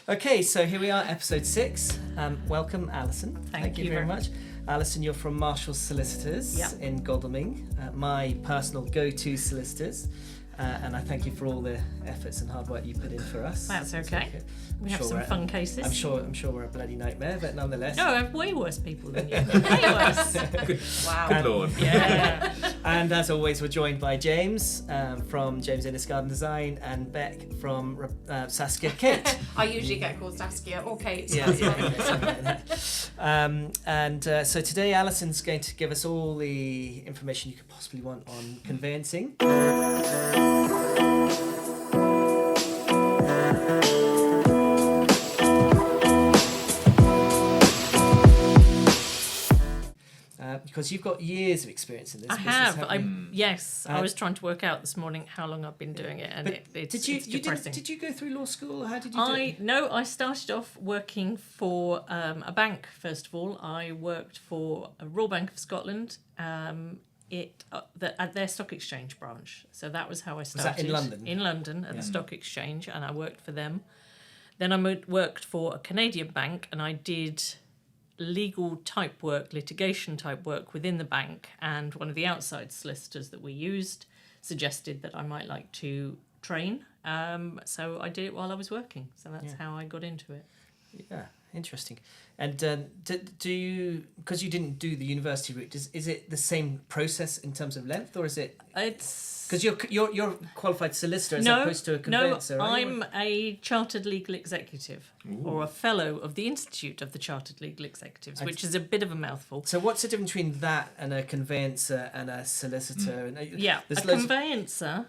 Okay, so here we are, episode 6. Welcome, Alison. Thank you very much. Alison, you're from Marshall Solicitors in Godalming, my personal go-to solicitors. And I thank you for all the efforts and hard work you put in for us. That's okay. We have some fun cases. I'm sure we're a bloody nightmare, but nonetheless. No, I have way worse people than you. Way worse. Wow. Good Lord. Yeah. And as always, we're joined by James from James Innes Garden Design and Beck from Saskia Kate. I usually get called Saskia or Kate. So today Alison's going to give us all the information you could possibly want on conveyancing. Because you've got years of experience in this business. I was trying to work out this morning how long I've been doing it, and it's depressing. Did you go through law school, or how did you do it? No, I started off working for a bank, first of all. I worked for a Royal Bank of Scotland at their stock exchange branch. So that was how I started. Was that in London? In London, at the stock exchange, and I worked for them. Then I worked for a Canadian bank, and I did legal type work, litigation type work within the bank, and one of the outside solicitors that we used suggested that I might like to train. So I did it while I was working. So that's how I got into it. Yeah, interesting. And do you, because you didn't do the university route, is it the same process in terms of length, or is it? It's because you're a qualified solicitor as opposed to a conveyancer. No, I'm a chartered legal executive. Ooh. Or a fellow of the Institute of the Chartered Legal Executives, which is a bit of a mouthful. So what's the difference between that and a conveyancer and a solicitor? A conveyancer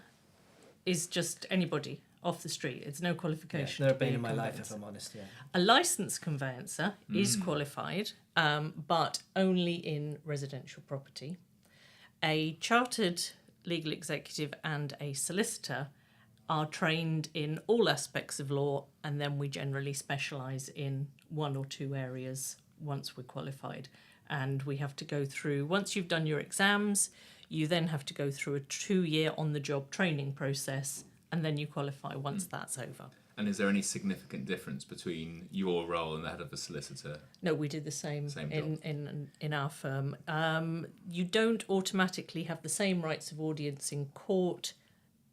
is just anybody off the street. It's no qualification. Never been in my life, if I'm honest. Yeah. A licensed conveyancer is qualified, but only in residential property. A chartered legal executive and a solicitor are trained in all aspects of law, and then we generally specialise in one or two areas once we're qualified. And we have to go through, once you've done your exams, you then have to go through a 2-year on-the-job training process, and then you qualify once that's over. And is there any significant difference between your role and that of a solicitor? No, we did the same job. in our firm. You don't automatically have the same rights of audience in court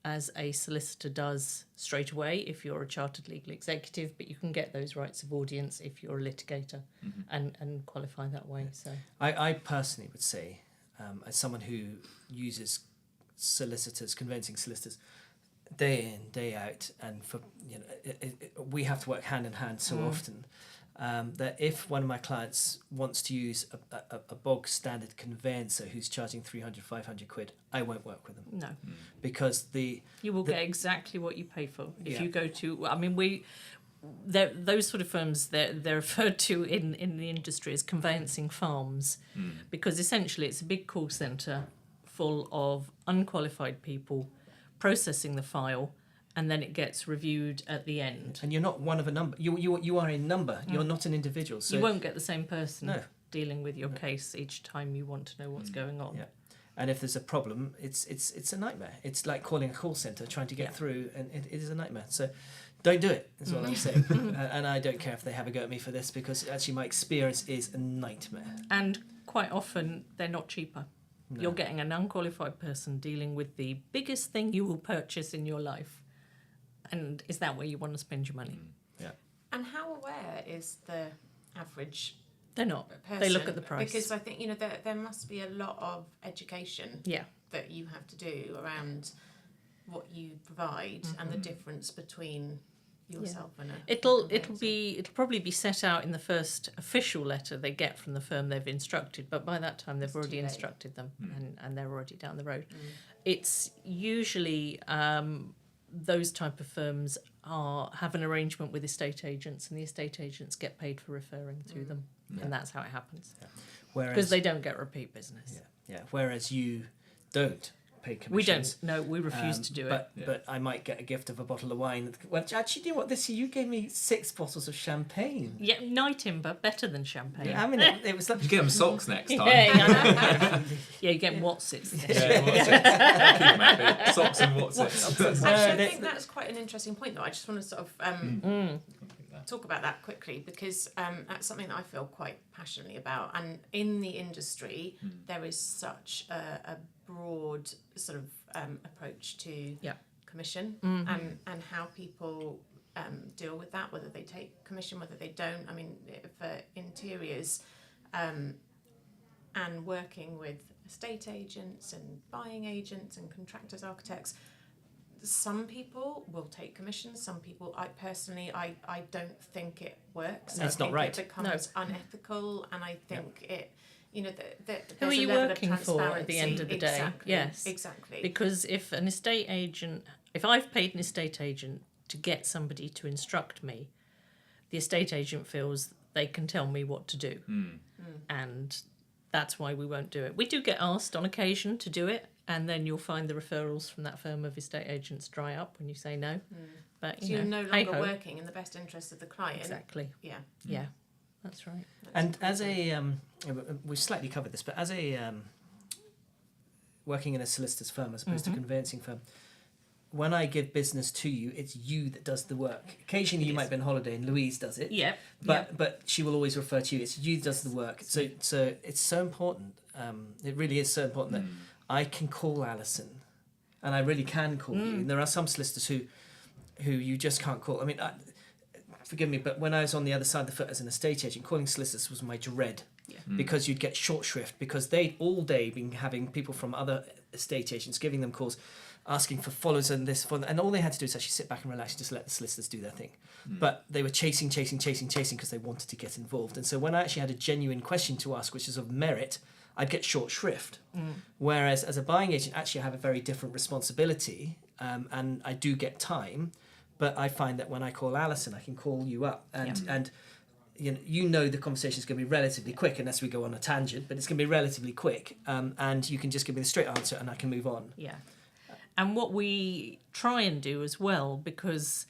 as a solicitor does straight away if you're a chartered legal executive, but you can get those rights of audience if you're a litigator and qualify that way. So I personally would say, as someone who uses solicitors, conveyancing solicitors, day in, day out, and for we have to work hand in hand so often that if one of my clients wants to use a bog standard conveyancer who's charging 300, 500 quid, I won't work with them. no, because you will get exactly what you pay for if you go to. I mean, those sort of firms they're referred to in the industry as conveyancing farms, because essentially it's a big call centre full of unqualified people processing the file, and then it gets reviewed at the end. And you're not one of a number. You are a number. You're not an individual. So you won't get the same person dealing with your case each time you want to know what's going on. Yeah. And if there's a problem, it's a nightmare. It's like calling a call centre trying to get through, and it is a nightmare. So don't do it, is what I'm saying. And I don't care if they have a go at me for this, because actually my experience is a nightmare. And quite often they're not cheaper. No. You're getting an unqualified person dealing with the biggest thing you will purchase in your life. And is that where you want to spend your money? Yeah. And how aware is the average They're not. person? They look at the price. Because I think, there must be a lot of education that you have to do around what you provide and the difference between yourself and a It'll probably be set out in the first official letter they get from the firm they've instructed, but by that time they've already instructed them and they're already down the road. It's usually those type of firms have an arrangement with estate agents, and the estate agents get paid for referring to them, and that's how it happens. Because they don't get repeat business. Yeah. Whereas you don't pay commissions. We don't. No, we refuse to do it. But I might get a gift of a bottle of wine. Well, actually, you know what? This year you gave me 6 bottles of champagne. Yeah, Night Timber, better than champagne. Yeah, I mean, it was like... You get them socks next time. Yeah, you get Watsits. Socks and Watsits. Actually, I think that's quite an interesting point, though. I just want to sort of talk about that quickly because that's something that I feel quite passionately about. And in the industry, there is such a broad sort of approach to commission and how people deal with that, whether they take commission, whether they don't. I mean, for interiors and working with estate agents and buying agents and contractors, architects, some people will take commissions. Some people, I don't think it works. It's not right. It becomes unethical, and I think it, who are you working for at the end of the day? Exactly, yes, exactly. Because if I've paid an estate agent to get somebody to instruct me, the estate agent feels they can tell me what to do, and that's why we won't do it. We do get asked on occasion to do it, and then you'll find the referrals from that firm of estate agents dry up when you say no. But so you're no longer working in the best interest of the client. Exactly. Yeah. Yeah, that's right. And as a, we've slightly covered this, but as a working in a solicitor's firm as opposed to a conveyancing firm, when I give business to you, it's you that does the work. Occasionally you might be on holiday and Louise does it. Yeah. But she will always refer to you. It's you that does the work. So it's so important. It really is so important that I can call Alison, and I really can call you. And there are some solicitors who you just can't call. I mean, forgive me, but when I was on the other side of the foot as an estate agent, calling solicitors was my dread. Yeah. Because you'd get short shrift, because they'd all day been having people from other estate agents giving them calls, asking for follows and this, and all they had to do is actually sit back and relax and just let the solicitors do their thing. But they were chasing because they wanted to get involved. And so when I actually had a genuine question to ask, which is of merit, I'd get short shrift. Whereas as a buying agent, actually I have a very different responsibility, and I do get time. But I find that when I call Alison, I can call you up, and you know the conversation is going to be relatively quick unless we go on a tangent, but it's going to be relatively quick, and you can just give me the straight answer and I can move on. Yeah. And what we try and do as well, because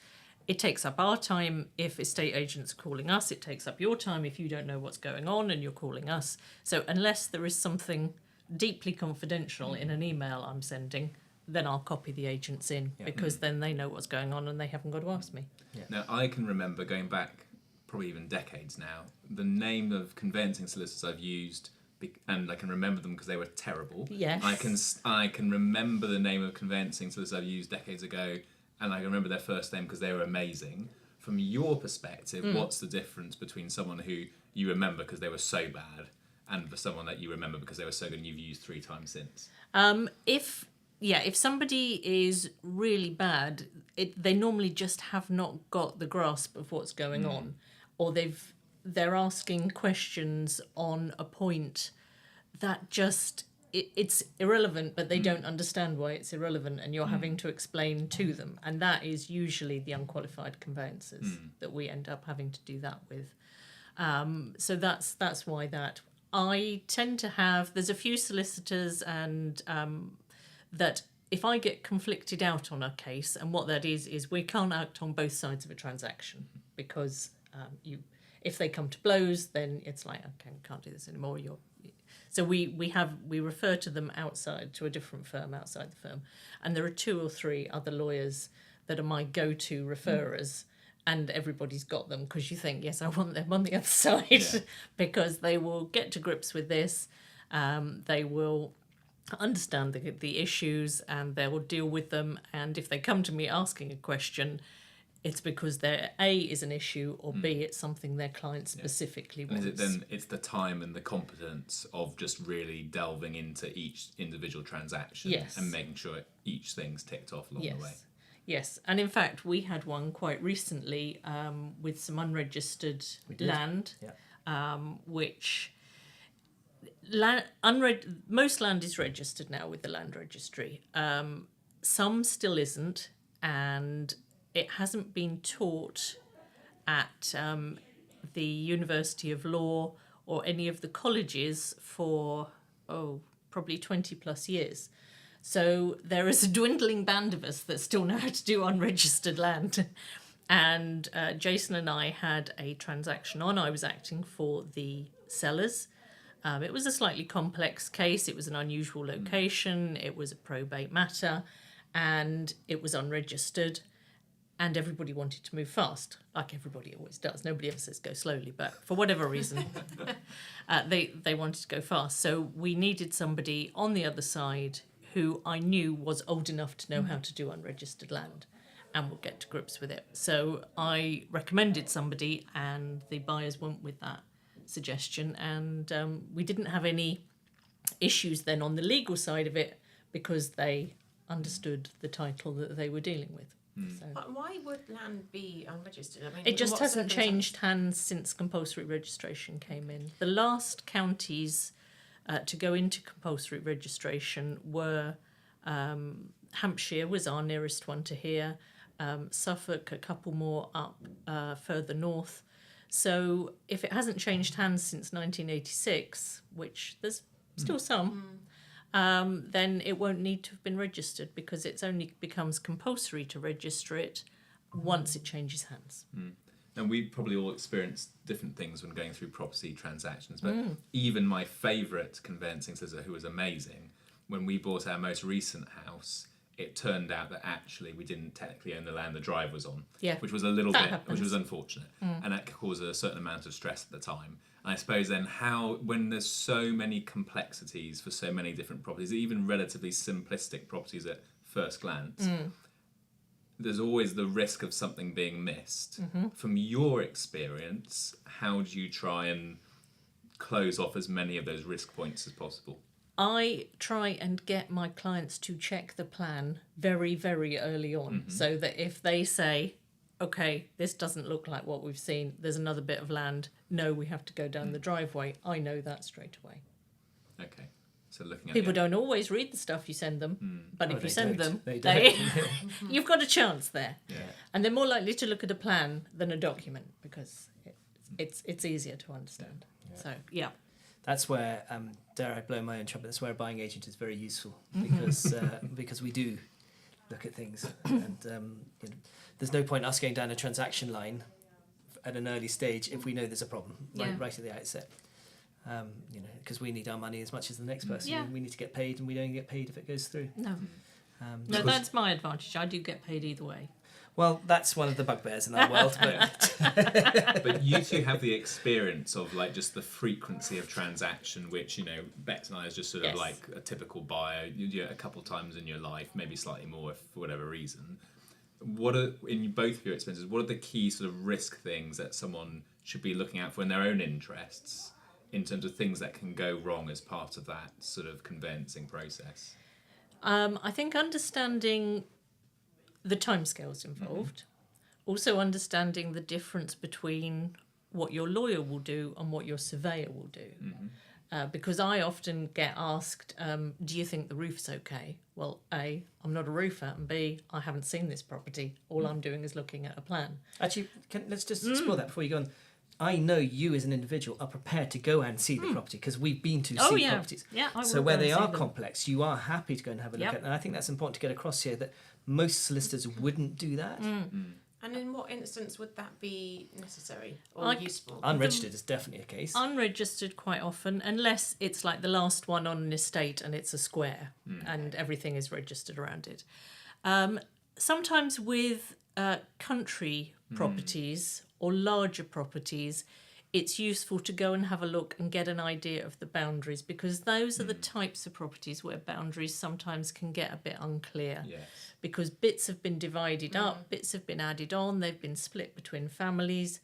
it takes up our time if estate agents are calling us, it takes up your time if you don't know what's going on and you're calling us. So unless there is something deeply confidential in an email I'm sending, then I'll copy the agents in, because then they know what's going on and they haven't got to ask me. Yeah. Now, I can remember going back probably even decades now, the name of conveyancing solicitors I've used, and I can remember them because they were terrible. Yes. I can remember the name of conveyancing solicitors I've used decades ago, and I can remember their first name because they were amazing. From your perspective, what's the difference between someone who you remember because they were so bad and for someone that you remember because they were so good and you've used 3 times since? If somebody is really bad, they normally just have not got the grasp of what's going on, or they're asking questions on a point that just it's irrelevant, but they don't understand why it's irrelevant, and you're having to explain to them, and that is usually the unqualified conveyancers that we end up having to do that with. So that's why that I tend to have. There's a few solicitors and that if I get conflicted out on a case, and what that is we can't act on both sides of a transaction, because if they come to blows, then it's like, okay, we can't do this anymore. So we refer to them outside to a different firm outside the firm, and there are 2 or 3 other lawyers that are my go-to referrers, and everybody's got them because you think, yes, I want them on the other side, because they will get to grips with this, they will understand the issues, and they will deal with them. And if they come to me asking a question, it's because there A is an issue, or B it's something their client specifically wants. And is it then it's the time and the competence of just really delving into each individual transaction and making sure each thing's ticked off along the way? Yes, and in fact we had one quite recently with some unregistered land, which most land is registered now with the land registry. Some still isn't, and it hasn't been taught at the University of Law or any of the colleges for probably 20 plus years. So there is a dwindling band of us that still know how to do unregistered land. And Jason and I had a transaction on. I was acting for the sellers. It was a slightly complex case. It was an unusual location. It was a probate matter, and it was unregistered. and everybody wanted to move fast, like everybody always does. Nobody ever says go slowly, but for whatever reason, they wanted to go fast. So we needed somebody on the other side who I knew was old enough to know how to do unregistered land and would get to grips with it. So I recommended somebody, and the buyers went with that suggestion, and we didn't have any issues then on the legal side of it because they understood the title that they were dealing with. So But why would land be unregistered? I mean, it just what hasn't circumstance- changed hands since compulsory registration came in. The last counties to go into compulsory registration were Hampshire was our nearest one to here, Suffolk, a couple more up further north. So if it hasn't changed hands since 1986, which there's still some, then it won't need to have been registered because it's only becomes compulsory to register it once it changes hands. And we probably all experienced different things when going through property transactions, but even my favourite conveyancing solicitor, who was amazing, when we bought our most recent house, it turned out that actually we didn't technically own the land the drive was on, which was a little That bit, happens. which was unfortunate, and that caused a certain amount of stress at the time. And I suppose then when there's so many complexities for so many different properties, even relatively simplistic properties at first glance, there's always the risk of something being missed. From your experience, how do you try and close off as many of those risk points as possible? I try and get my clients to check the plan very, very early on, so that if they say, okay, this doesn't look like what we've seen, there's another bit of land, no, we have to go down the driveway, I know that straight away. Okay, so looking at People don't always read the stuff you send them, but if they you send don't. them, They you've got a chance there. Yeah. And they're more likely to look at a plan than a document because it's easier to understand. So, yeah. That's where, dare I blow my own trumpet, that's where a buying agent is very useful because we do look at things and there's no point us going down a transaction line at an early stage if we know there's a problem right at the outset. Because we need our money as much as the next person. Yeah. We need to get paid, and we don't get paid if it goes through. No, Because- that's my advantage. I do get paid either way. Well, that's one of the bugbears in our world. But But you two have the experience of like just the frequency of transaction, which Bex and I is just sort of Yes. like a typical buyer. You do it a couple times in your life, maybe slightly more if, for whatever reason. What are in both of your experiences? What are the key sort of risk things that someone should be looking out for in their own interests, in terms of things that can go wrong as part of that sort of conveyancing process? I think understanding the timescales involved, also understanding the difference between what your lawyer will do and what your surveyor will do. Because I often get asked, do you think the roof's okay? Well, A, I'm not a roofer, and B, I haven't seen this property. All I'm doing is looking at a plan. actually, let's just explore that before you go on. I know you as an individual are prepared to go and see the property because we've been to see properties. Yeah, I will So go where and they see are them. complex, you are happy to go and have a look Yep. at. And I think that's important to get across here that most solicitors wouldn't do that. And in what instance would that be necessary or I- useful? Unregistered is definitely a case. Unregistered quite often, unless it's like the last one on an estate and it's a square and everything is registered around it. Sometimes with country properties or larger properties, it's useful to go and have a look and get an idea of the boundaries, because those are the types of properties where boundaries sometimes can get a bit unclear. Yes. Because bits have been divided up, bits have been added on, they've been split between families,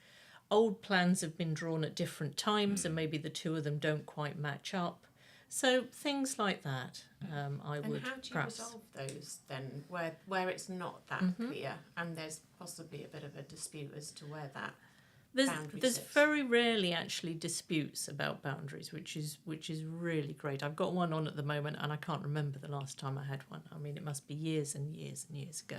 old plans have been drawn at different times and maybe the two of them don't quite match up. So things like that, I And would how do you perhaps... resolve those then, where it's not that clear and there's possibly a bit of a dispute as to where that boundary There's sits? very rarely actually disputes about boundaries, which is really great. I've got one on at the moment and I can't remember the last time I had one. I mean, it must be years and years and years ago.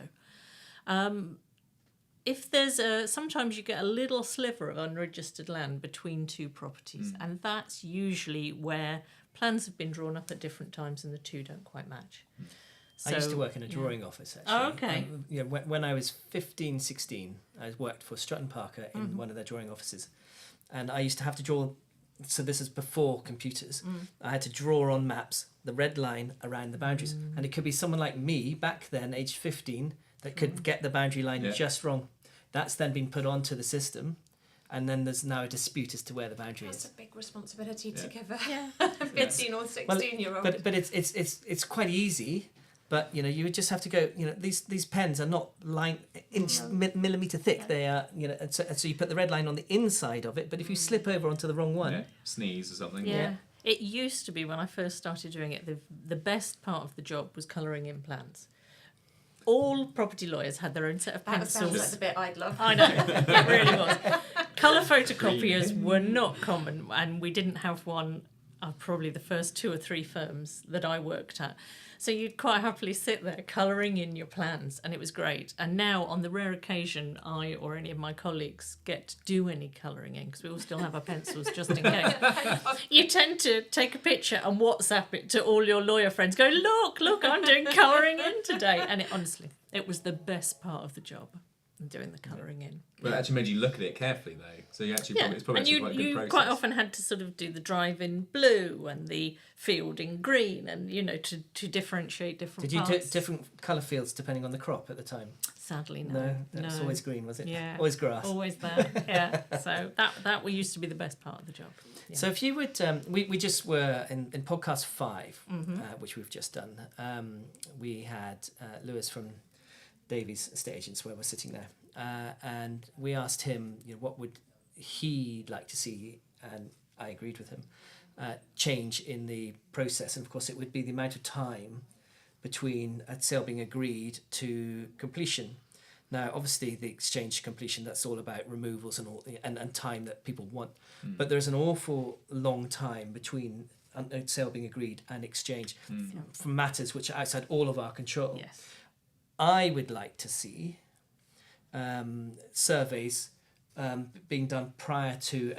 If there's sometimes you get a little sliver of unregistered land between two properties, and that's usually where plans have been drawn up at different times and the two don't quite match. I used to So, work in a yeah. drawing office, actually. Oh, okay. When I was 15, 16, I worked for Stratton Parker in one of their drawing offices. And I used to have to draw, so this is before computers, I had to draw on maps the red line around the boundaries. And it could be someone like me, back then, aged 15, that could get the boundary line Yeah. just wrong. That's then been put onto the system, and then there's now a dispute as to where the boundary That's is. a big responsibility to give a Yeah. 15 or 16-year-old. But it's quite easy. But you would just have to go. These pens are not millimeter thick. Yeah. They are and so you put the red line on the inside of it. But if you slip over onto the wrong one, Yeah. Sneeze or something. Yeah. It used to be, when I first started doing it, the best part of the job was colouring in plans. All property lawyers had their own set of That pencils. sounds like the bit I'd love. I know, it really was. Colour photocopiers were not common, and we didn't have one of probably the first 2 or 3 firms that I worked at. So you'd quite happily sit there colouring in your plans, and it was great. And now, on the rare occasion I or any of my colleagues get to do any colouring in, because we all still have our pencils just in case, you tend to take a picture and WhatsApp it to all your lawyer friends, go, look, I'm doing colouring in today. And honestly, it was the best part of the job, doing the colouring in. But it actually made you look at it carefully, though. So you actually it's probably and actually quite a good you process. quite often had to sort of do the drive in blue and the field in green, and to differentiate different did you do parts. different colour fields depending on the crop at the time? Sadly, No, that was always green, was it? Yeah, Always grass. Always that. Yeah. So that used to be the best part of the job. Yeah. So if you would, we just were in podcast 5, which we've just done. We had Lewis from Davies Estate Agents, where we're sitting there, and we asked him, what would he like to see, and I agreed with him, change in the process. And of course, it would be the amount of time between a sale being agreed to completion. Now, obviously, the exchange to completion, that's all about removals and all and time that people want. But there's an awful long time between a sale being agreed and exchange for matters which are outside all of our control. Yes. I would like to see surveys being done prior to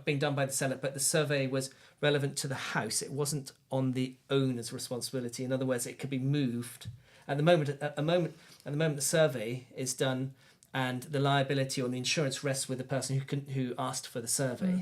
being done by the seller, but the survey was relevant to the house. It wasn't on the owner's responsibility. In other words, it could be moved. At the moment, the survey is done, and the liability on the insurance rests with the person who asked for the survey.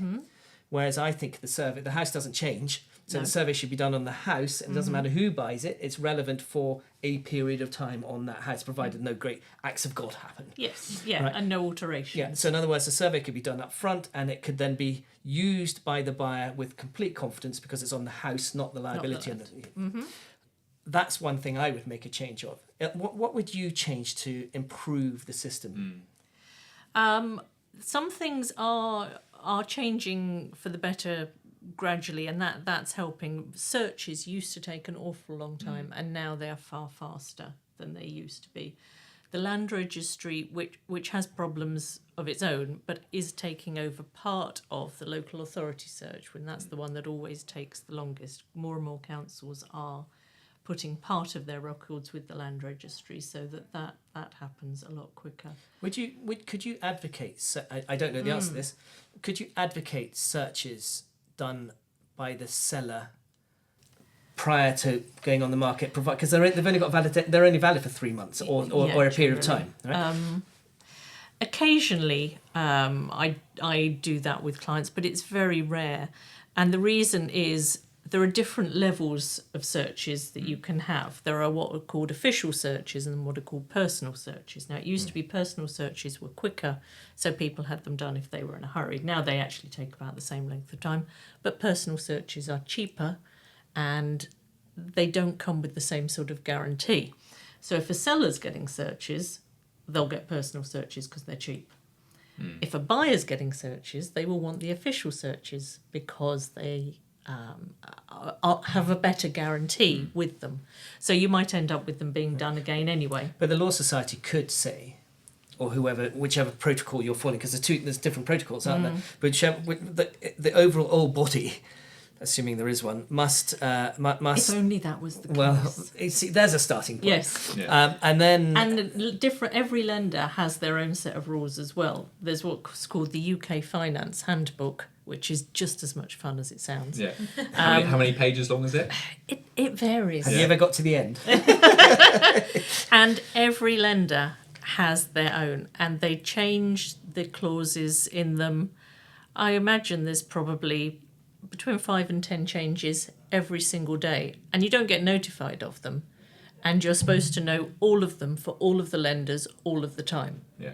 Whereas I think the house doesn't change. So the survey should be done on the house. It doesn't matter who buys it. It's relevant for a period of time on that house, provided no great acts of God happen. Yes. Yeah. Right. And no alterations. Yeah. So in other words, the survey could be done up front, and it could then be used by the buyer with complete confidence because it's on the house, not the liability. That's one thing I would make a change of. What would you change to improve the system? Some things are changing for the better gradually, and that's helping. Searches used to take an awful long time, and now they are far faster than they used to be. The land registry, which has problems of its own, but is taking over part of the local authority search, when that's the one that always takes the longest. More and more councils are putting part of their records with the land registry, so that happens a lot quicker. Could you advocate? I don't know the answer to this. Could you advocate searches done by the seller prior to going on the market? Because they've only got they're only valid for 3 months or a period of time, right? Occasionally, I do that with clients, but it's very rare, and the reason is there are different levels of searches that you can have. There are what are called official searches and what are called personal searches. Now, it used to be personal searches were quicker, so people had them done if they were in a hurry. Now they actually take about the same length of time, but personal searches are cheaper and they don't come with the same sort of guarantee. So if a seller's getting searches, they'll get personal searches because they're cheap. If a buyer's getting searches, they will want the official searches because they have a better guarantee with them. So you might end up with them being done again anyway. But the Law Society could say, or whichever protocol you're following, because there's different protocols, aren't there? But the overall body, assuming there is one, must. If only that was the case. Well, there's a starting point. Yes. Yeah. And then every lender has their own set of rules as well. There's what's called the UK Finance Handbook, which is just as much fun as it sounds. Yeah. How many pages long is it? It varies. have you ever got to the end? And every lender has their own, and they change the clauses in them. I imagine there's probably between 5 and 10 changes every single day, and you don't get notified of them. and you're supposed to know all of them for all of the lenders all of the time. Yeah.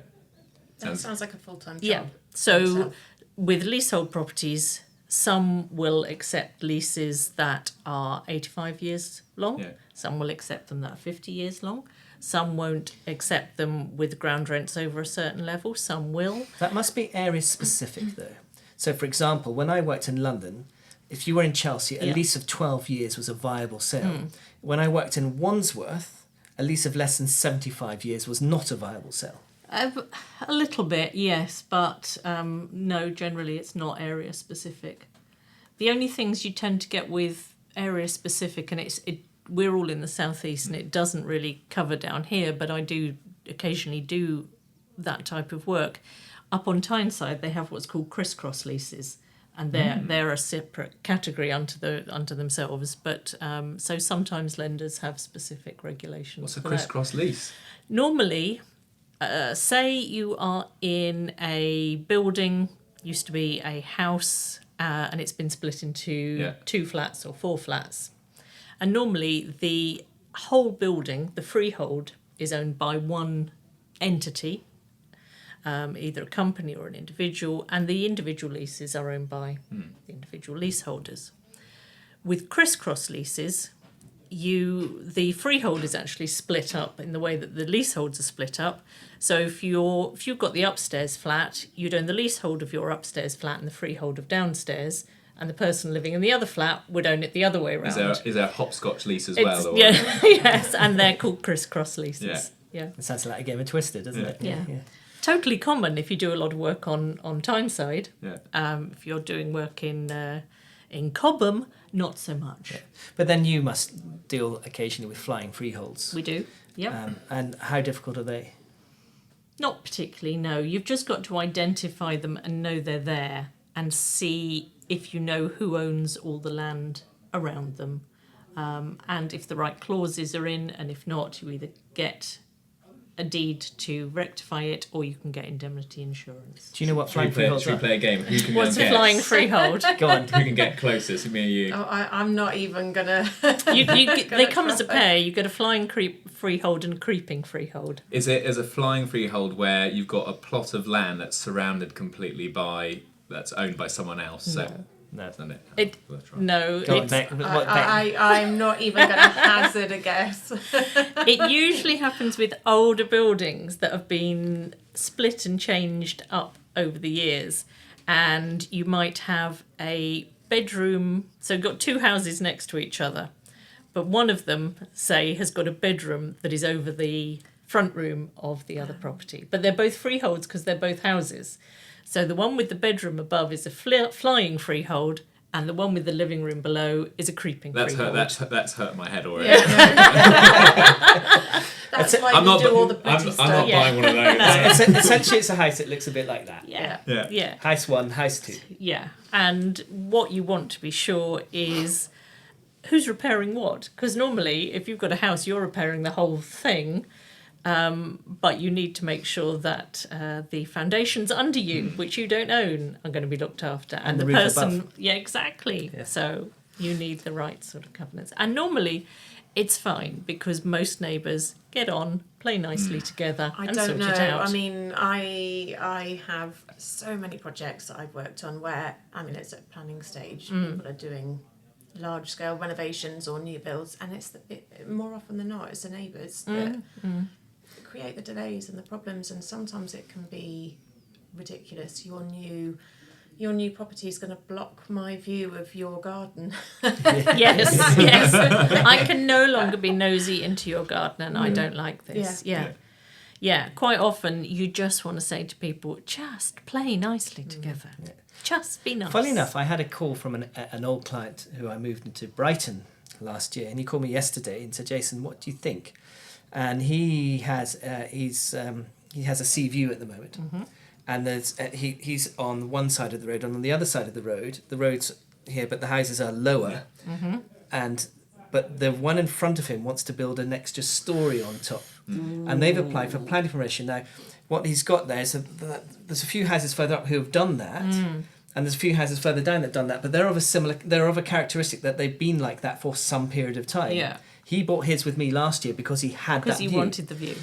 That sounds like a full-time job. Yeah. So itself. with leasehold properties, some will accept leases that are 85 years long. Yeah. Some will accept them that are 50 years long. Some won't accept them with ground rents over a certain level. Some will. That must be area specific though. So for example, when I worked in London, if you were in Chelsea, a Yeah. lease of 12 years was a viable sale. When I worked in Wandsworth, a lease of less than 75 years was not a viable sale. A little bit, yes, but no, generally it's not area specific. The only things you tend to get with area specific, and we're all in the southeast and it doesn't really cover down here, but I do occasionally do that type of work. Up on Tyneside, they have what's called crisscross leases, and they're a separate category unto themselves. But so sometimes lenders have specific regulations. What's a for that. crisscross lease? Normally, say you are in a building, used to be a house, and it's been split into 2 flats or 4 flats. And normally the whole building, the freehold, is owned by one entity, either a company or an individual, and the individual leases are owned by the individual leaseholders. With crisscross leases, the freehold is actually split up in the way that the leaseholds are split up. So if you've got the upstairs flat, you'd own the leasehold of your upstairs flat and the freehold of downstairs, and the person living in the other flat would own it the other way around. Is there a hopscotch lease as well? Or? Yeah, yes, and they're called crisscross leases. Yeah. It sounds like a game of Twister, doesn't it? Yeah. Totally common if you do a lot of work on Tyneside. Yeah. If you're doing work in Cobham, not so much. Yeah. But then you must deal occasionally with flying freeholds. We do. Yep. And how difficult are they? Not particularly, no. You've just got to identify them and know they're there and see if you know who owns all the land around them, and if the right clauses are in, and if not, you either get a deed to rectify it or you can get indemnity insurance. Do you know what Should flying we play, freeholds should we are? play a game? Who can What's a guess? flying freehold? Go on. Who can get closest? Me and you. Oh, I'm not even gonna. They come as a pair. You get a flying freehold and a creeping freehold. Is it as a flying freehold where you've got a plot of land that's surrounded completely that's owned by someone else? So No. isn't it? It- Worth trying. No, Go on, it's, Beck. I'm not even gonna hazard a guess. it usually happens with older buildings that have been split and changed up over the years, and you might have a bedroom. So you've got 2 houses next to each other, but one of them, say, has got a bedroom that is over the front room of the other property, but they're both freeholds because they're both houses. So the one with the bedroom above is a flying freehold, and the one with the living room below is a creeping freehold. That's hurt my head already. That's why I'm you not. do all the I'm pretty not stuff. Yeah. buying one of those. Essentially, it's a house that looks a bit like that. Yeah. Yeah. Yeah. House 1, house 2. Yeah, and what you want to be sure is who's repairing what. Because normally, if you've got a house, you're repairing the whole thing, but you need to make sure that the foundations under you, which you don't own, are going to be looked after, And the the roof person. above. Yeah, exactly. Yeah. So you need the right sort of covenants, and normally it's fine because most neighbours get on, play nicely together, I and don't sort know. it out. I mean, I have so many projects that I've worked on where, I mean, it's at planning stage. People are doing large scale renovations or new builds, and more often than not, it's the neighbours that create the delays and the problems, and sometimes it can be ridiculous. Your new property is going to block my view of your garden. Yes, yes. I can no longer be nosy into your garden, and I don't like this. Yeah. Quite often, you just want to say to people, just play nicely together. Yeah. Just be nice. Funny enough, I had a call from an old client who I moved into Brighton last year, and he called me yesterday and said, "Jason, what do you think?" And he has he has a sea view at the moment. And there's he's on one side of the road, and on the other side of the road's here, but the houses are lower, but the one in front of him wants to build an extra story on top, and they've applied for planning permission. Now, what he's got there is there's a few houses further up who have done that, and there's a few houses further down that have done that, but they're of a characteristic that they've been like that for some period of time. Yeah. He bought his with me last year because he had Because that you view. wanted the view.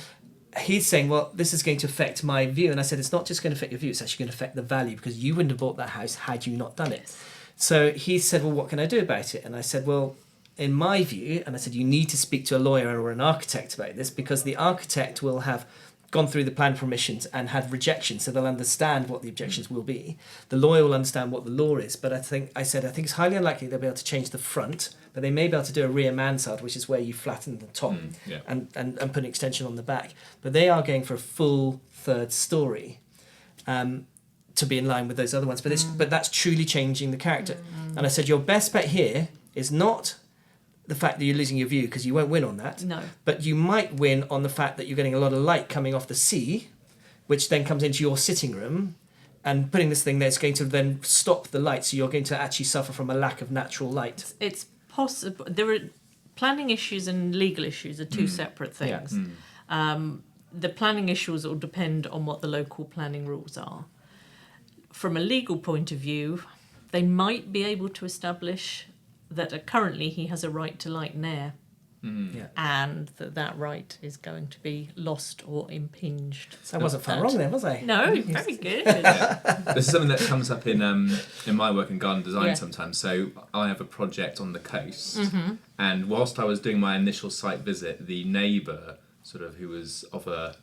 He's saying, well, this is going to affect my view. And I said, it's not just going to affect your view, it's actually going to affect the value, because you wouldn't have bought that house had you not done it. So he said, well, what can I do about it? And I said, well, in my view, and I said, you need to speak to a lawyer or an architect about this, because the architect will have gone through the plan permissions and had rejections, so they'll understand what the objections will be. The lawyer will understand what the law is, but I think it's highly unlikely they'll be able to change the front, but they may be able to do a rear mansard, which is where you flatten the top and put an extension on the back. But they are going for a full third story to be in line with those other ones. But that's truly changing the character. And I said, your best bet here is not the fact that you're losing your view, because you won't win on that. No. But you might win on the fact that you're getting a lot of light coming off the sea, which then comes into your sitting room, and putting this thing there is going to then stop the light, so you're going to actually suffer from a lack of natural light. It's possible. There are planning issues and legal issues are two separate things. The planning issues will depend on what the local planning rules are. From a legal point of view, they might be able to establish that currently he has a right to light and air, and that right is going to be lost or impinged. So I wasn't far wrong there, was I? No, very good. This is something that comes up in my work in garden design sometimes. So I have a project on the coast, and whilst I was doing my initial site visit, the neighbour, sort of who was of a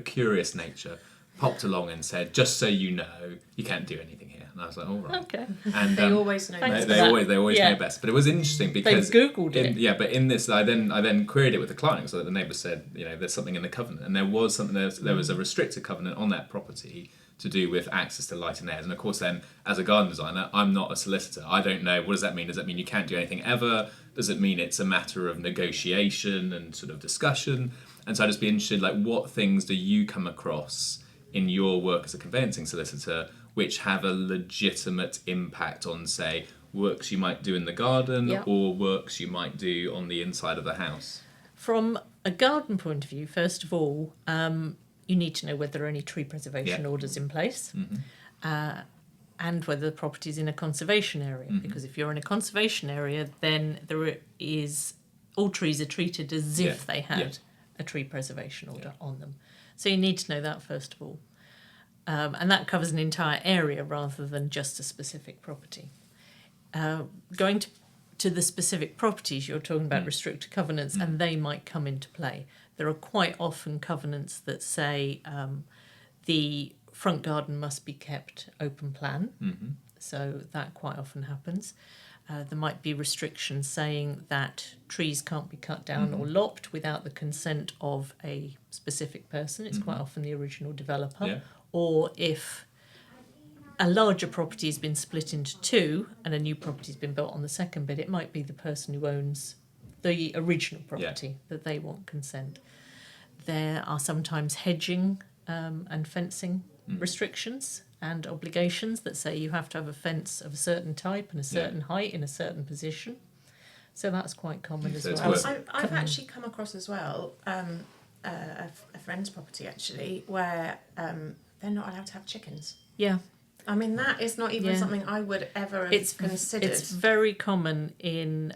curious nature, popped along and said, "Just so you know, you can't do anything here." And I was like, "All right." Okay. And They always know. Thanks best. they always know best. But it was interesting because They've Googled it. but in this, I then queried it with the client, so that the neighbour said, there's something in the covenant, and there was something. There was a restricted covenant on that property to do with access to light and air. And of course, then as a garden designer, I'm not a solicitor. I don't know, what does that mean? Does that mean you can't do anything ever? Does it mean it's a matter of negotiation and sort of discussion? And so I'd just be interested, like, what things do you come across in your work as a conveyancing solicitor which have a legitimate impact on, say, works you might do in the garden or works you might do on the inside of the house? From a garden point of view, first of all, you need to know whether there are any tree preservation orders in place, and whether the property is in a conservation area. Because if you're in a conservation area, then all trees are treated as if they had a tree preservation order on them. So you need to know that first of all. And that covers an entire area rather than just a specific property. Going to the specific properties, you're talking about restricted covenants, and they might come into play. There are quite often covenants that say the front garden must be kept open plan, so that quite often happens. There might be restrictions saying that trees can't be cut down or lopped without the consent of a specific person. It's quite often the original developer. Yeah. Or if a larger property has been split into two and a new property has been built on the second bit, it might be the person who owns the original property that they want consent. There are sometimes hedging and fencing restrictions and obligations that say you have to have a fence of a certain type and a certain height in a certain position. So that's quite common as well. I've actually come across as well a friend's property actually where they're not allowed to have chickens. Yeah. I mean, that is not even something I would ever have considered. It's very common in,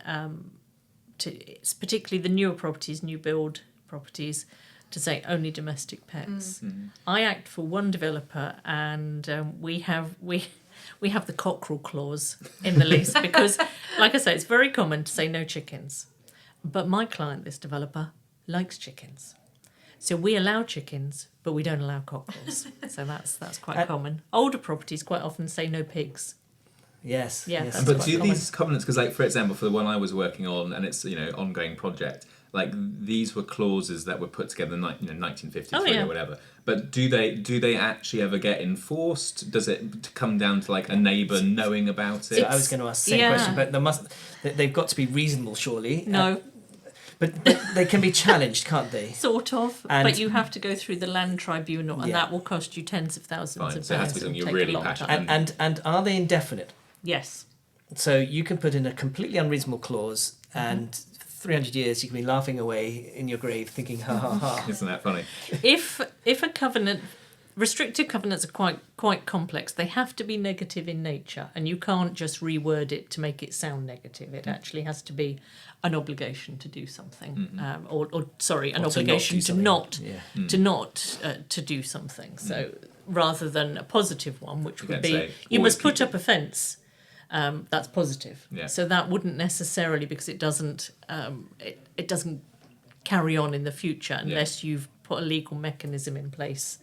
it's particularly the newer properties, new build properties, to say only domestic pets. I act for one developer, and we have the cockerel clause in the lease because, like I say, it's very common to say no chickens. But my client, this developer, likes chickens. So we allow chickens, but we don't allow cockerels. So that's quite common. Older properties quite often say no pigs. Yes. Yeah, yes. that's But quite do common. these covenants, because like for example, for the one I was working on, and it's ongoing project, like these were clauses that were put together in 1953 or whatever. But do they actually ever get enforced? Does it come down to like a neighbour knowing about it? So I was going to ask the same question, but they've got to be reasonable, surely. No. But they can be challenged, can't they? Sort of, but you have to go through the land tribunal, and that will cost you tens of thousands of So it has pounds. to be something and you're take really a long passionate time. And are they indefinite? Yes. So you can put in a completely unreasonable clause, and 300 years you can be laughing away in your grave, thinking, ha ha ha. Isn't that funny? If a covenant restrictive covenants are quite complex. They have to be negative in nature, and you can't just reword it to make it sound negative. It actually has to be an obligation to do something, an obligation to not to do something. So rather than a positive one, which would be you must put up a fence. That's positive. Yeah. So that wouldn't necessarily, because it doesn't it doesn't carry on in the future unless you've put a legal mechanism in place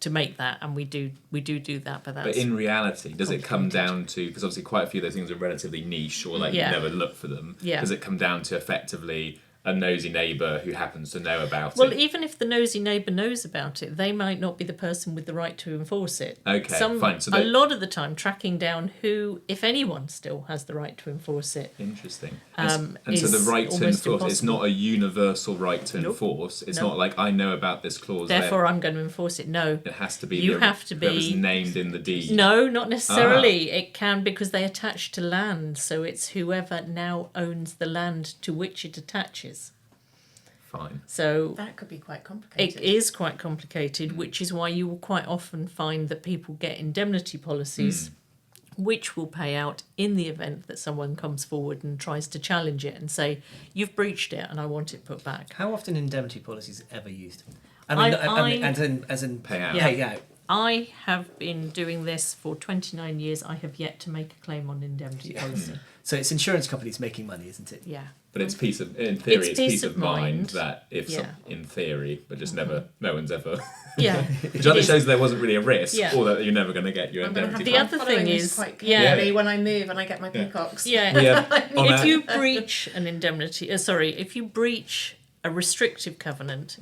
to make that, and we do that. But in reality, does it come down to, because obviously quite a few of those things are relatively niche, or like you never look for them. Yeah. Does it come down to effectively a nosy neighbour who happens to know about it? Well, even if the nosy neighbour knows about it, they might not be the person with the right to enforce it. Okay, fine. So a lot of the time, tracking down who, if anyone, still has the right to enforce it. Interesting. And so the right to enforce, impossible. it's not a universal right to enforce. It's not like I know about this clause. Therefore, I'm going to enforce it. No. It has to be whoever's named in the deed. No, not necessarily. It can, because they attach to land. So it's whoever now owns the land to which it attaches. Fine. So that could be quite complicated. It is quite complicated, which is why you will quite often find that people get indemnity policies which will pay out in the event that someone comes forward and tries to challenge it and say, you've breached it and I want it put back. How often indemnity policies ever used? I mean, as in pay out. Pay out. I have been doing this for 29 years. I have yet to make a claim on indemnity policy. So it's insurance companies making money, isn't it? Yeah. But it's peace of mind that if in theory, but just never, no one's ever. Yeah. Which either shows there wasn't really a risk, or that you're never going to get your indemnity. The other thing is, quite carefully when I move and I get my peacocks. Yeah. If you breach an indemnity, if you breach a restrictive covenant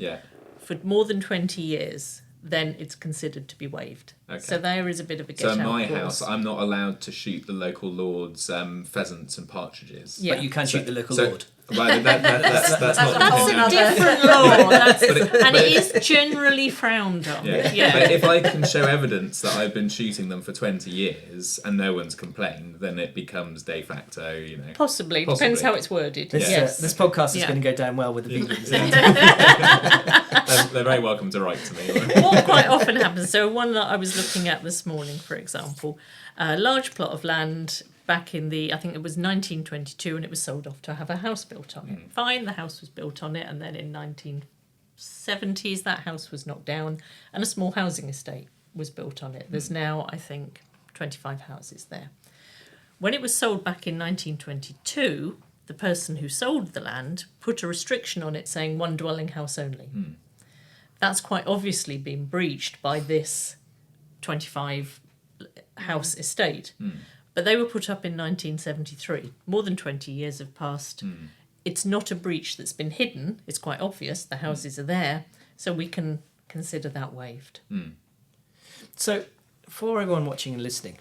for more than 20 years, then it's considered to be waived. Okay. So there is a bit of a get-out clause. So in my clause. house, I'm not allowed to shoot the local lord's pheasants and partridges. Yeah. But you can shoot the local lord. Right, that's not a different law, and it is generally frowned on. Yeah. But if I can show evidence that I've been shooting them for 20 years and no one's complained, then it becomes de facto, Possibly. Depends how it's worded. This podcast is going to go down well with the vegans. They're very welcome to write to me. What quite often happens, so one that I was looking at this morning, for example, a large plot of land back in I think it was 1922, and it was sold off to have a house built on it. Fine, the house was built on it, and then in 1970s that house was knocked down and a small housing estate was built on it. There's now, I think, 25 houses there. When it was sold back in 1922, the person who sold the land put a restriction on it saying one dwelling house only. That's quite obviously been breached by this 25 house estate. But they were put up in 1973. More than 20 years have passed. It's not a breach that's been hidden. It's quite obvious. The houses are there. So we can consider that waived. So for everyone watching and listening,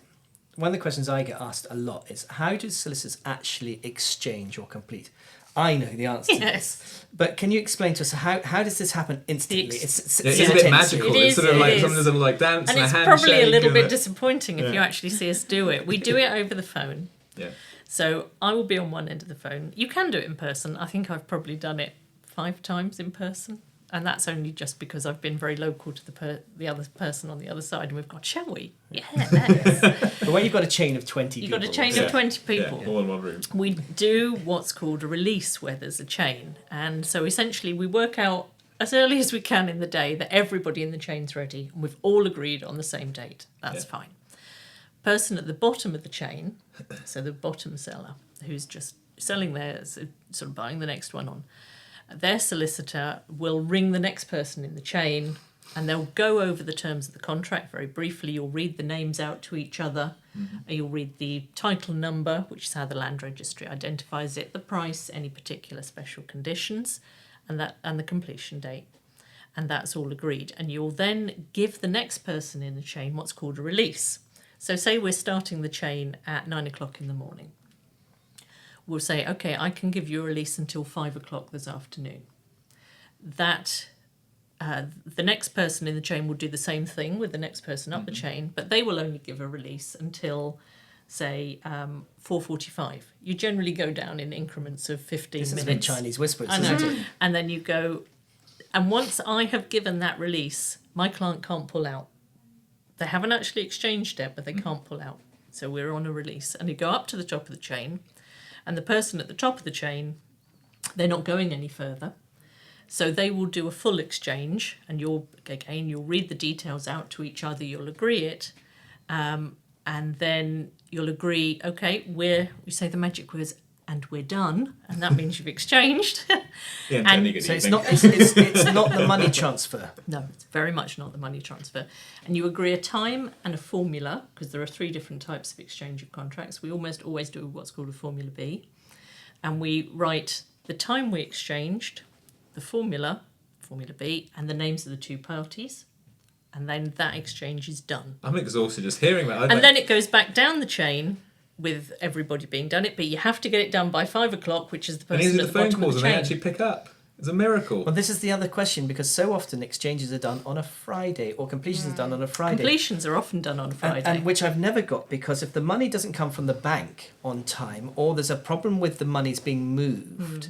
one of the questions I get asked a lot is, how do solicitors actually exchange or complete? I know the answer to this, but can you explain to us how does this happen instantly? It's a bit magical. It's sort of like someone does like dance and a it's handshake. Probably a little bit disappointing if you actually see us do it. We do it over the phone. Yeah. So I will be on one end of the phone. You can do it in person. I think I've probably done it 5 times in person. And that's only just because I've been very local to the other person on the other side, and we've gone, shall we? Yeah, let's. But when you've got a chain of 20 you've people. got a chain of 20 people. All in one room. We do what's called a release where there's a chain. And so essentially we work out as early as we can in the day that everybody in the chain's ready, and we've all agreed on the same date. That's fine. Person at the bottom of the chain, so the bottom seller, who's just selling theirs, sort of buying the next one on, their solicitor will ring the next person in the chain, and they'll go over the terms of the contract very briefly. You'll read the names out to each other. You'll read the title number, which is how the land registry identifies it, the price, any particular special conditions, and the completion date. And that's all agreed. And you'll then give the next person in the chain what's called a release. So say we're starting the chain at 9 o'clock in the morning. We'll say, okay, I can give you a release until 5 o'clock this afternoon. That the next person in the chain will do the same thing with the next person up the chain, but they will only give a release until, say, 4:45. You generally go down in increments of 15 minutes. This is a bit Chinese whispers, I know. isn't it? And then you go, and once I have given that release, my client can't pull out. They haven't actually exchanged it, but they can't pull out. So we're on a release. And you go up to the top of the chain, and the person at the top of the chain, they're not going any further. So they will do a full exchange, and you'll read the details out to each other, you'll agree it, and then you'll agree, okay, we say the magic words, and we're done, and that means you've exchanged. Yeah, And So it's not the money transfer. No, it's very much not the money transfer. And you agree a time and a formula, because there are 3 different types of exchange of contracts. We almost always do what's called a Formula B. And we write the time we exchanged, the Formula B, and the names of the 2 parties. And then that exchange is done. I'm exhausted just hearing that. And then it goes back down the chain with everybody being done it, but you have to get it done by 5 o'clock, which is the person and these at are the the phone bottom calls of and the they chain. actually pick up. It's a miracle. Well, this is the other question, because so often exchanges are done on a Friday, or completions are done on a Friday. Completions are often done on a Friday. And which I've never got, because if the money doesn't come from the bank on time, or there's a problem with the money's being moved,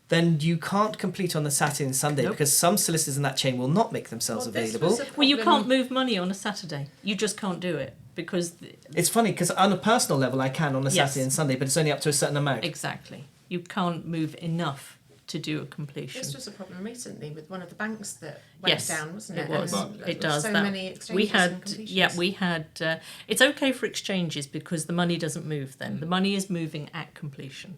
then you can't complete on the Saturday and Sunday, Nope. because some solicitors in that chain will not make themselves available. Well, you can't move money on a Saturday. You just can't do it because It's funny, because on a personal level I can on a Yes. Saturday and Sunday, but it's only up to a certain amount. exactly you can't move enough to do a completion. This was a problem recently with one of the banks that went Yes, down, wasn't it it? was. And It does. So that. many exchanges We and had, completions. It's okay for exchanges because the money doesn't move. Then the money is moving at completion.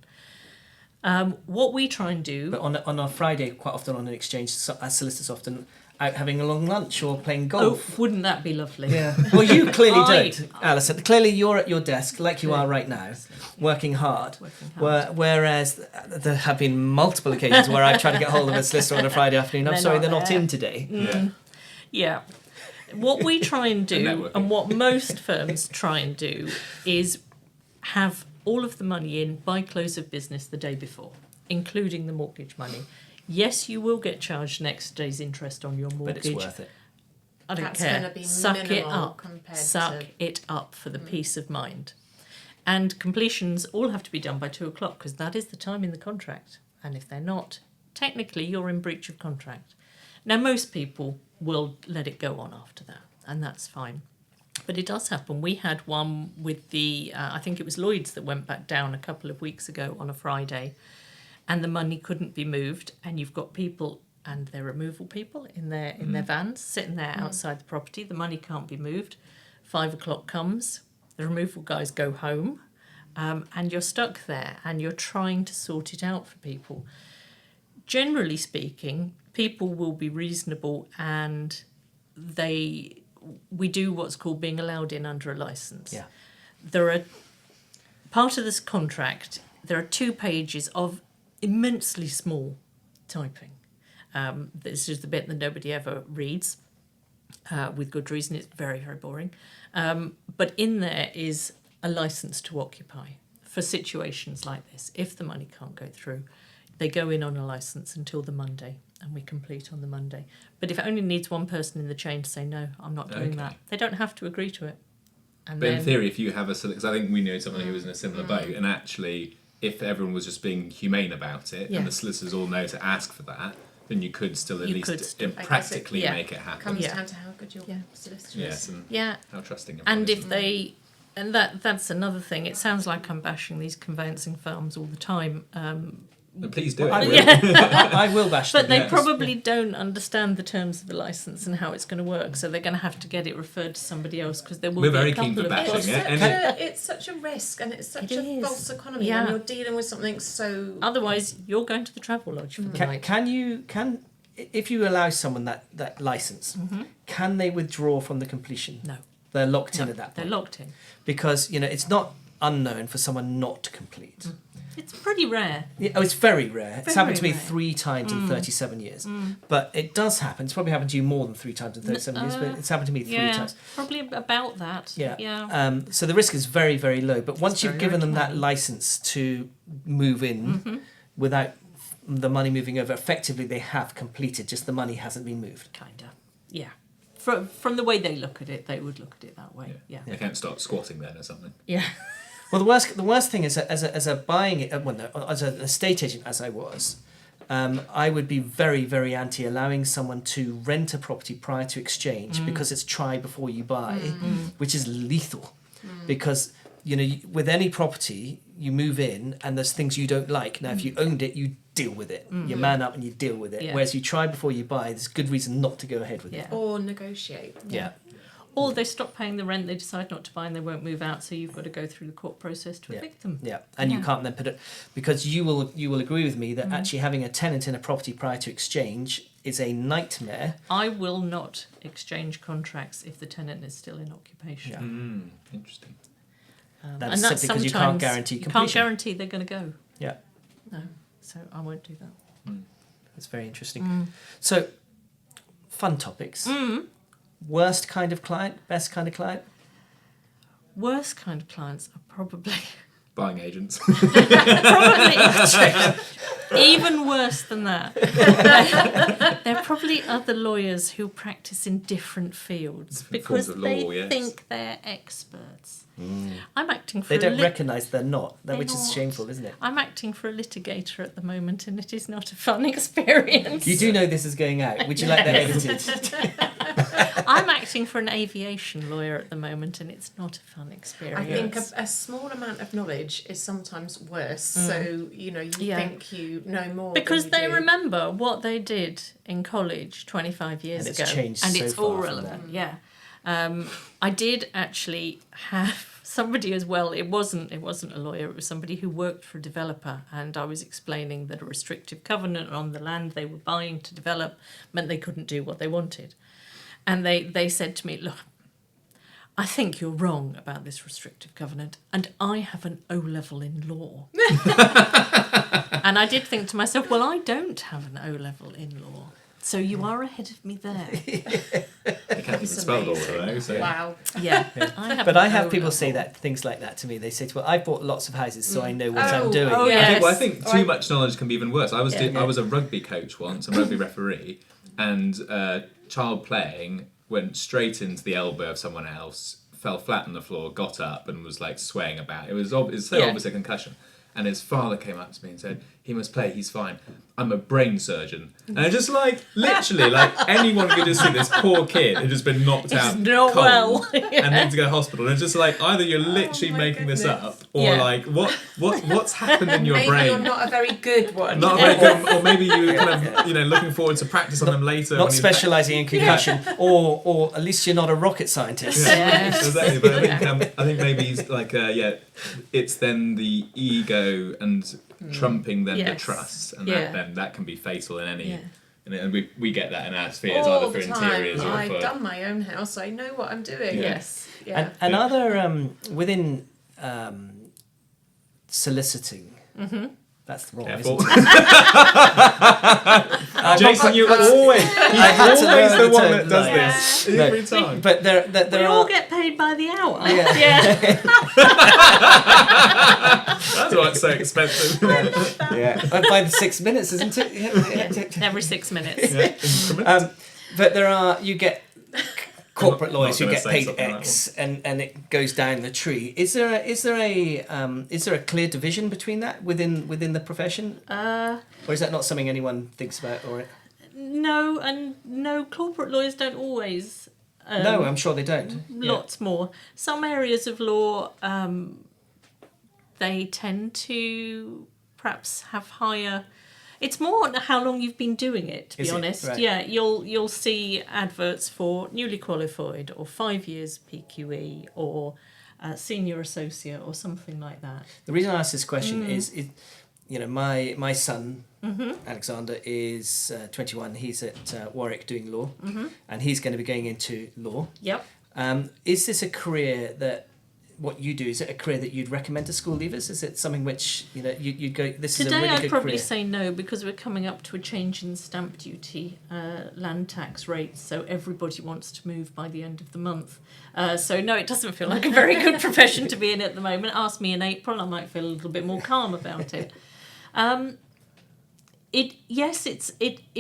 What we try and do, But on a Friday, quite often on an exchange, as solicitors often out having a long lunch or playing golf. wouldn't that be lovely? Yeah. Well, you clearly I- don't, Alison. Clearly, you're at your desk, like you are right now, working hard. Whereas there have been multiple occasions where I've tried to get hold of a solicitor on a Friday afternoon. I'm They're sorry, not they're not there. in today. Yeah. Yeah. What we try and do, networking. and what most firms try and do, is have all of the money in by close of business the day before, including the mortgage money. Yes, you will get charged next day's interest on your mortgage. But it's worth it. I don't That's care. gonna be Suck it minimal up. compared Suck to- it up for the peace of mind. And completions all have to be done by 2 o'clock because that is the time in the contract. And if they're not, technically you're in breach of contract. Now, most people will let it go on after that, and that's fine. But it does happen. We had one with I think it was Lloyd's that went back down a couple of weeks ago on a Friday, and the money couldn't be moved, and you've got people, and they're removal people in their vans sitting there outside the property. The money can't be moved. 5 o'clock comes, the removal guys go home, and you're stuck there, and you're trying to sort it out for people. Generally speaking, people will be reasonable, and we do what's called being allowed in under a license. Yeah. There are part of this contract. There are 2 pages of immensely small typing. This is the bit that nobody ever reads, with good reason. It's very, very boring. But in there is a license to occupy for situations like this. If the money can't go through, they go in on a license until the Monday, and we complete on the Monday. But if it only needs one person in the chain to say, no, I'm not doing that, they don't have to agree to it. And But then, in theory, if you have because I think we know someone who was in a similar boat, and actually, if everyone was just being humane about it, Yeah. and the solicitors all know to ask for that, then you could still at You least could still- I guess practically yeah. make it happen. Comes Yeah. down to how good your solicitor is. Yes, and yeah, how trusting. and everyone if is. they, and that's another thing. It sounds like I'm bashing these conveyancing firms all the time. No, please do it. I will. Yeah. I will bash them. But they yes. probably don't understand the terms of the license and how it's going to work, so they're going to have to get it referred to somebody else because there will We're be very a keen couple for of bashing It's it, such, and it's such a risk, and it's such It a is. false economy Yeah. when you're dealing with something so. Otherwise, you're going to the travel lodge for the night. Can if you allow someone that license, can they withdraw from the completion? No, They're locked in no, at that they're point. locked in. Because it's not unknown for someone not to complete. It's pretty rare. Yeah, it's very rare. It's happened to me Very rare. 3 times in 37 years. But it does happen. It's probably happened to you more than 3 times in 37 years, but it's happened to me 3 Yeah, times. probably about that. Yeah. So the risk is very, very low. But once you've very, given very them that low. license to move in without the money moving over, effectively they have completed, just the money hasn't been moved. Kinda. Yeah. From the way they look at it, they would look at it that way. Yeah. They can't start squatting then or something. Yeah. Well, the worst thing is that as a buying it, as an estate agent as I was, I would be very, very anti allowing someone to rent a property prior to exchange because it's try before you buy, which is lethal. Because, you know, with any property, you move in and there's things you don't like. Now, if you owned it, you deal with it. You man up and you deal with it. Yeah. Whereas you try before you buy, there's good reason not to go ahead with it. Or negotiate. Yeah. Or they stop paying the rent, they decide not to buy and they won't move out, so you've got to go through the court process to evict them. Yeah, and you can't then put it, because you will agree with me that actually having a tenant in a property prior to exchange is a nightmare. I will not exchange contracts if the tenant is still in occupation. Yeah. Interesting. That's And that's simply because you can't sometimes guarantee you completion. can't guarantee they're going to go. Yeah, No, so I won't do that. that's very interesting. So, fun topics. Worst kind of client, best kind of client. Worst kind of clients are probably Buying agents. even worse than that. They're probably other lawyers who practice in different fields Different because forms of they law, yes. think they're experts. I'm acting for They a don't recognise they're not, which is not. shameful, isn't it? I'm acting for a litigator at the moment, and it is not a fun experience. You do know this is going out. Would you like that edited? I'm acting for an aviation lawyer at the moment, and it's not a fun experience. I think a small amount of knowledge is sometimes worse. So, you know, you think you know more. because than they you do. remember what they did in college 25 years And it's ago, changed and so it's far all from relevant. Yeah, I did actually have somebody as well. It wasn't a lawyer. It was somebody who worked for a developer, and I was explaining that a restrictive covenant on the land they were buying to develop meant they couldn't do what they wanted. And they said to me, look, I think you're wrong about this restrictive covenant, and I have an O-level in law. And I did think to myself, well, I don't have an O-level in law, so you are ahead of me there. You can't even spell law though. So. Wow. Yeah, I have. But an I have people O-level. say that things like that to me. They say, "Well, I bought lots of houses, so I know what I'm doing." oh, I yeah. think, well, I Yes. think too much knowledge can be even worse. I was Yeah. I was a rugby coach once, a rugby referee, and child playing went straight into the elbow of someone else, fell flat on the floor, got up, and was like swaying about. It was so obvious a concussion. And his father came up to me and said, "He must play. He's fine. I'm a brain surgeon." And I just literally, anyone could just see this poor kid had just been knocked It's out not cold well. and need to go to hospital. And it's just either you're literally my making this goodness. up, or Yeah. what's happened in your Maybe brain. you're not a very good one. Not a very good, or maybe you were kind of looking forward to practice on them later. Not when you- specialising in concussion, or at least you're not a rocket scientist. Yeah, exactly. But I think maybe it's then the ego and trumping then the Yes. trust, and Yeah. that can be fatal in any. Yeah. And we get that in our spheres, All either the for time. interiors or I've for. done my own house. I know what I'm doing. Yeah. Yes. Yeah. And other within soliciting. That's the wrong. Careful. Isn't it? Jason, you're That's- always had to learn the the one term, that does like- this No, every time. But there We are. all get paid by the hour. Yeah. Yeah. That's why it's so expensive. Yeah, by the 6 minutes, isn't it? Yeah. Every 6 minutes. Yeah, increment. But you get corporate Not lawyers who gonna get say paid something like X, and it goes down the tree. Is there a clear division between that within the profession, or is that not something anyone thinks about? Or No, corporate lawyers don't always. no, I'm sure they don't. Yeah. Lots more. Some areas of law, they tend to perhaps have higher. It's more how long you've been doing it, to be Is it? honest. Right. Yeah, you'll see adverts for newly qualified or 5 years PQE or senior associate or something like that. The reason I ask this question is, my son Alexander is 21. He's at Warwick doing law, and he's going to be going into law. Yep. Is this a career that? What you do, is it a career that you'd recommend to school leavers? Is it something which you'd go? This is a Today really I'd good probably career. say no, because we're coming up to a change in stamp duty, land tax rates, so everybody wants to move by the end of the month. So no, it doesn't feel like a very good profession to be in at the moment. Ask me in April, I might feel a little bit more calm about it. It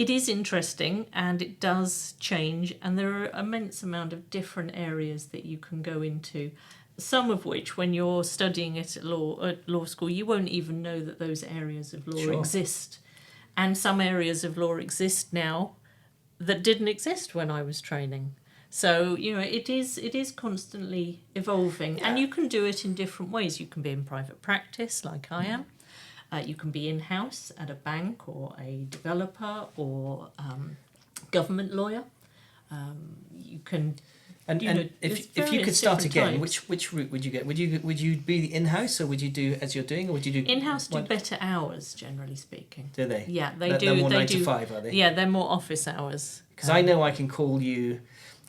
is interesting, and it does change, and there are an immense amount of different areas that you can go into. Some of which, when you're studying it at law school, you won't even know that those areas of law Sure. exist. and some areas of law exist now that didn't exist when I was training. So, it is constantly evolving, and you can do it in different ways. You can be in private practice like I am. You can be in-house at a bank or a developer or government lawyer. You can... And if you could start again, which route would you get? Would you be in-house, or would you do as you're doing, or would you do in-house? Do better hours, generally speaking. Do they? Yeah, they do. They're more they 9 do, to 5, are they? Yeah, they're more office hours. Because I know I can call you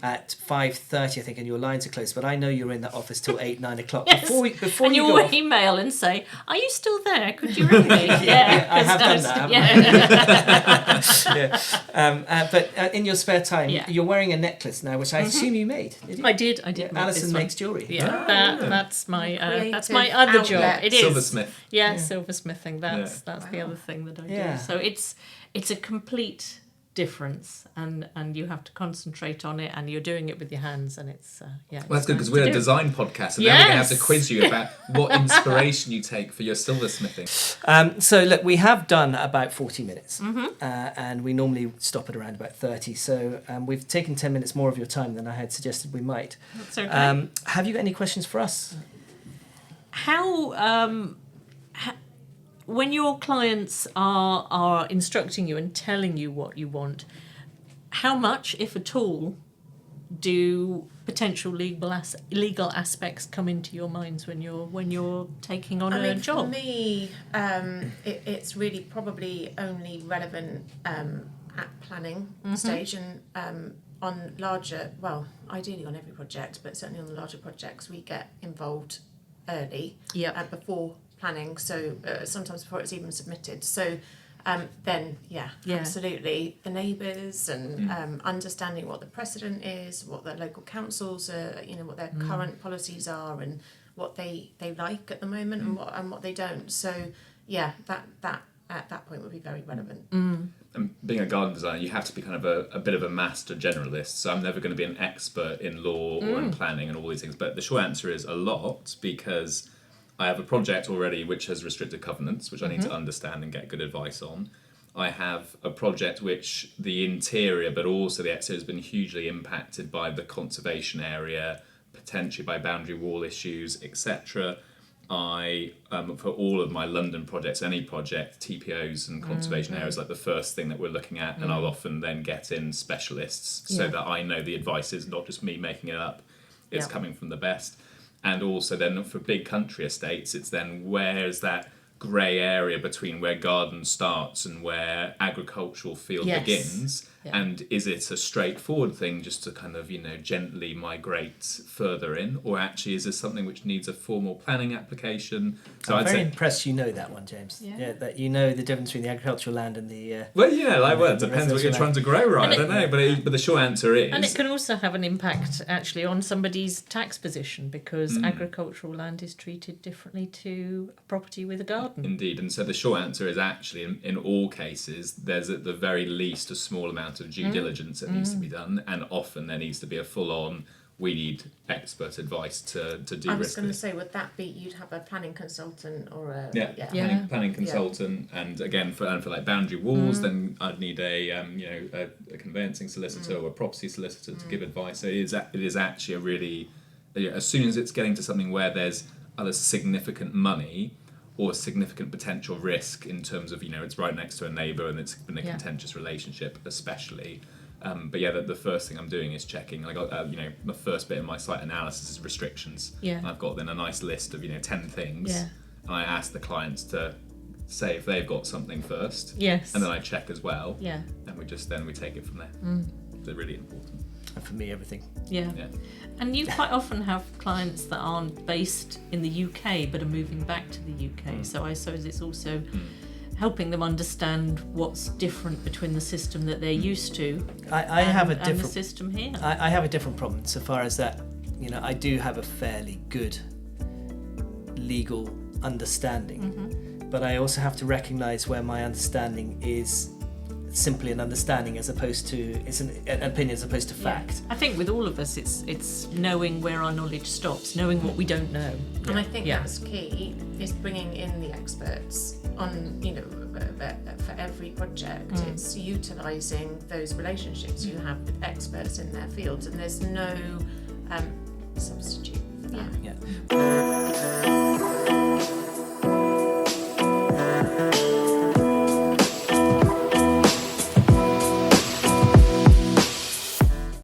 at 5:30, I think, and your lines are closed. But I know you're in that office till 8, 9 o'clock. Yes. Before and you you'll go off. email and say, "Are you still there? Could you ring me?" Yeah, I have done that. Yeah. But in your spare time, Yeah. you're wearing a necklace now, which I assume you made. Did you? I did. Make Alison this one. makes jewellery. Yeah, that's my Creative other job. outlet. It is Silversmith. Yeah, silversmithing. That's the other thing that I Yeah. do. So it's a complete difference, and you have to concentrate on it, and you're doing it with your hands, and it's Well, that's good, because we're a design podcast, and now we're going to have to Yes. quiz you about what inspiration you take for your silversmithing. So look, we have done about 40 minutes, and we normally stop at around about 30. So we've taken 10 minutes more of your time than I had suggested we might. That's okay. Have you got any questions for us? How when your clients are instructing you and telling you what you want, how much, if at all, do potential legal aspects come into your minds when you're taking on a job? For me, it's really probably only relevant at planning stage, and on larger, well, ideally on every project, but certainly on the larger projects, we get involved early, before planning, so sometimes before it's even submitted. So then, absolutely, the neighbours and understanding what the precedent is, what the local councils are, what their current policies are, and what they like at the moment, and what they don't. So that at that point would be very relevant. And being a garden designer, you have to be kind of a bit of a master generalist. So I'm never going to be an expert in law or in planning and all these things. But the short answer is a lot, because I have a project already which has restricted covenants, which I need to understand and get good advice on. I have a project which the interior, but also the exterior, has been hugely impacted by the conservation area, potentially by boundary wall issues, etc. I, for all of my London projects, any project, TPOs and conservation areas, like the first thing that we're looking at, and I'll often then get in specialists so that I know the advice is not just me making it up, it's coming from the best. And also then for big country estates, it's then where's that grey area between where garden starts and where agricultural field begins, and is it a straightforward thing just to kind of gently migrate further in, or actually is this something which needs a formal planning application? So I'm I'd very say impressed you know that one, James. That you know the difference between the agricultural land and the it depends what you're trying to grow, right? I don't know, but the short answer is, and it can also have an impact actually on somebody's tax position, because agricultural land is treated differently to a property with a garden. Indeed, and so the short answer is actually in all cases there's at the very least a small amount of due diligence that needs to be done, and often there needs to be a full-on, we need expert advice to de-risk. I was going to say, would that be you'd have a planning consultant or a planning consultant, and again for like boundary walls, then I'd need a conveyancing solicitor or a property solicitor to give advice. So it is actually a really, as soon as it's getting to something where there's either significant money or significant potential risk in terms of it's right next to a neighbour and it's been a contentious relationship, especially. But the first thing I'm doing is checking. I got the first bit in my site analysis is restrictions. And I've got then a nice list of 10 things. And I ask the clients to say if they've got something first. Yes. And then I check as well. Yeah. And we take it from there. They're really important. and for me everything. Yeah. And you quite often have clients that aren't based in the UK but are moving back to the UK. So I suppose it's also helping them understand what's different between the system that they're used to and the system here. I have a different problem so far as that, I do have a fairly good legal understanding, but I also have to recognise where my understanding is simply an understanding as opposed to it's an opinion as opposed to fact. I think with all of us, it's knowing where our knowledge stops, knowing what we don't know. And I think that's key, is bringing in the experts on, for every project. It's utilising those relationships you have with experts in their fields, and there's no substitute for that. Yeah.